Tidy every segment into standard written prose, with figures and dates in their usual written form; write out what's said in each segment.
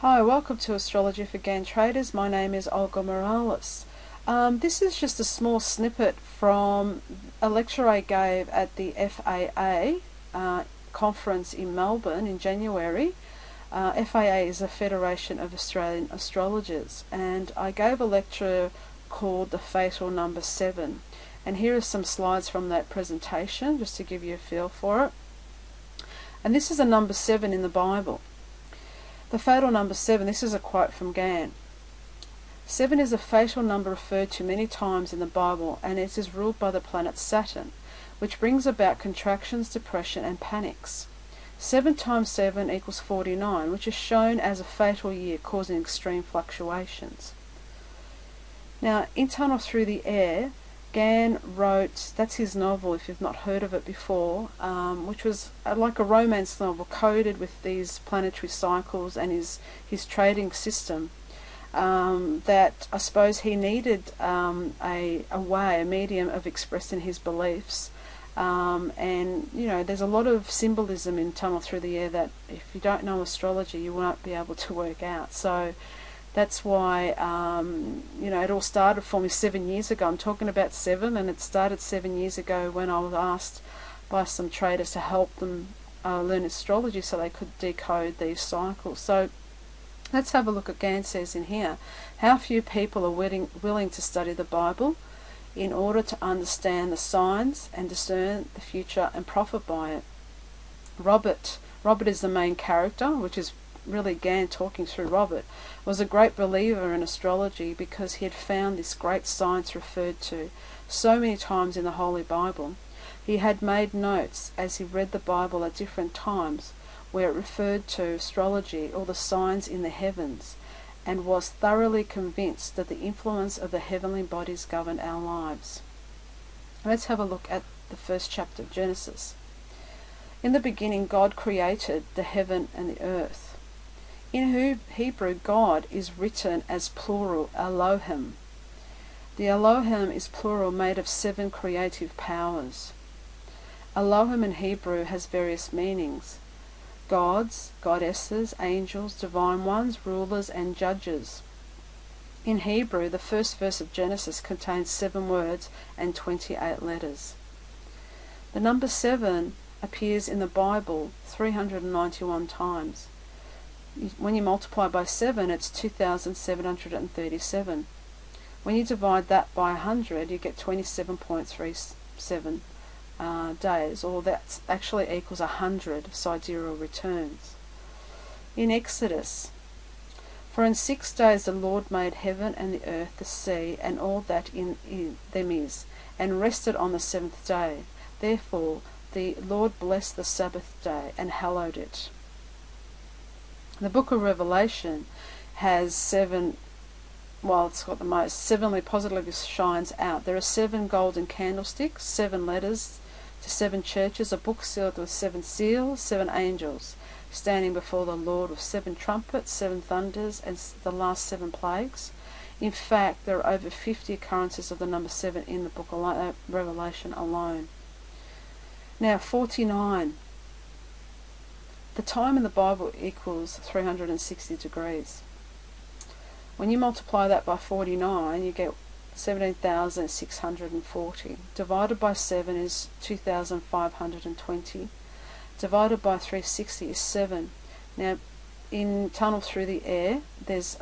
Hi, welcome to Astrology for Gann Traders. My name is Olga Morales. This is just a small snippet from a lecture I gave at the FAA conference in Melbourne in January. FAA is a Federation of Australian Astrologers, and I gave a lecture called The Fatal Number 7. And here are some slides from that presentation just to give you a feel for it. And this is a number 7 in the Bible. The fatal number 7, this is a quote from Gann. 7 is a fatal number referred to many times in the Bible, and it is ruled by the planet Saturn, which brings about contractions, depression and panics. 7 times 7 equals 49, which is shown as a fatal year causing extreme fluctuations. Now, in Tunnel Through the Air, Gann wrote, that's his novel if you've not heard of it before, which was like a romance novel coded with these planetary cycles and his trading system, that I suppose he needed a medium of expressing his beliefs. And you know, there's a lot of symbolism in Tunnel Through the Air that if you don't know astrology you won't be able to work out. So that's why, you know, it all started for me 7 years ago. I'm talking about 7, and it started 7 years ago when I was asked by some traders to help them learn astrology so they could decode these cycles. So let's have a look at Gann says in here, how few people are willing to study the Bible in order to understand the signs and discern the future and profit by it. Robert is the main character, which is really Gann talking through Robert, was a great believer in astrology because he had found this great science referred to so many times in the Holy Bible. He had made notes as he read the Bible at different times where it referred to astrology or the signs in the heavens, and was thoroughly convinced that the influence of the heavenly bodies governed our lives. Let's have a look at the first chapter of Genesis. In the beginning God created the heaven and the earth. In Hebrew, God is written as plural, Elohim. The Elohim is plural, made of 7 creative powers. Elohim in Hebrew has various meanings: gods, goddesses, angels, divine ones, rulers and judges. In Hebrew, the first verse of Genesis contains 7 words and 28 letters. The number 7 appears in the Bible 391 times. When you multiply by 7, it's 2,737. When you divide that by 100, you get 27.37 days, or that actually equals 100 sidereal returns. In Exodus, for in 6 days the Lord made heaven and the earth, the sea, and all that in them is, and rested on the 7th day. Therefore the Lord blessed the Sabbath day and hallowed it. The book of Revelation has 7, well, it's got the most, 7 positively shines out. There are 7 golden candlesticks, 7 letters to 7 churches, a book sealed with 7 seals, 7 angels standing before the Lord with 7 trumpets, 7 thunders, and the last 7 plagues. In fact, there are over 50 occurrences of the number 7 in the book of Revelation alone. Now, 49. The time in the Bible equals 360 degrees. When you multiply that by 49, you get 17,640. Divided by 7 is 2,520. Divided by 360 is 7. Now, in Tunnel Through the Air, there's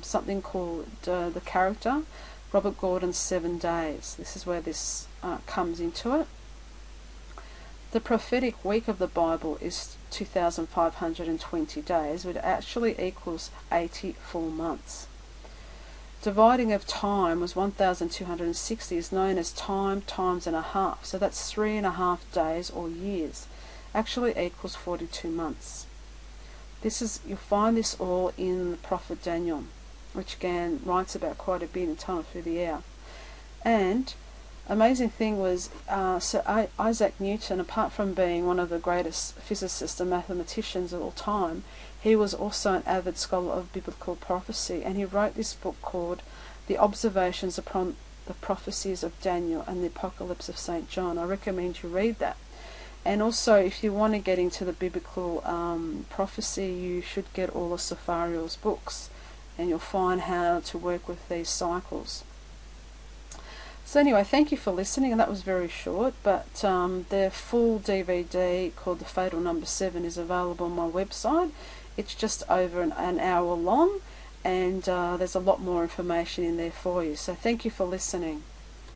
something called the character, Robert Gordon's 7 days. This is where this comes into it. The prophetic week of the Bible is 2,520 days, which actually equals 80 full months. Dividing of time was 1,260, is known as time times and a half. So that's 3.5 days or years. Actually equals 42 months. You'll find this all in the prophet Daniel, which Gann writes about quite a bit in Tunnel Through the Air. And amazing thing was Sir Isaac Newton, apart from being one of the greatest physicists and mathematicians of all time, he was also an avid scholar of biblical prophecy, and he wrote this book called The Observations upon the Prophecies of Daniel and the Apocalypse of St. John. I recommend you read that. And also, if you want to get into the biblical prophecy, you should get all of Safariel's books, and you'll find how to work with these cycles. So anyway, thank you for listening, and that was very short, but their full DVD called The Fatal Number 7 is available on my website. It's just over an hour long, and there's a lot more information in there for you. So thank you for listening.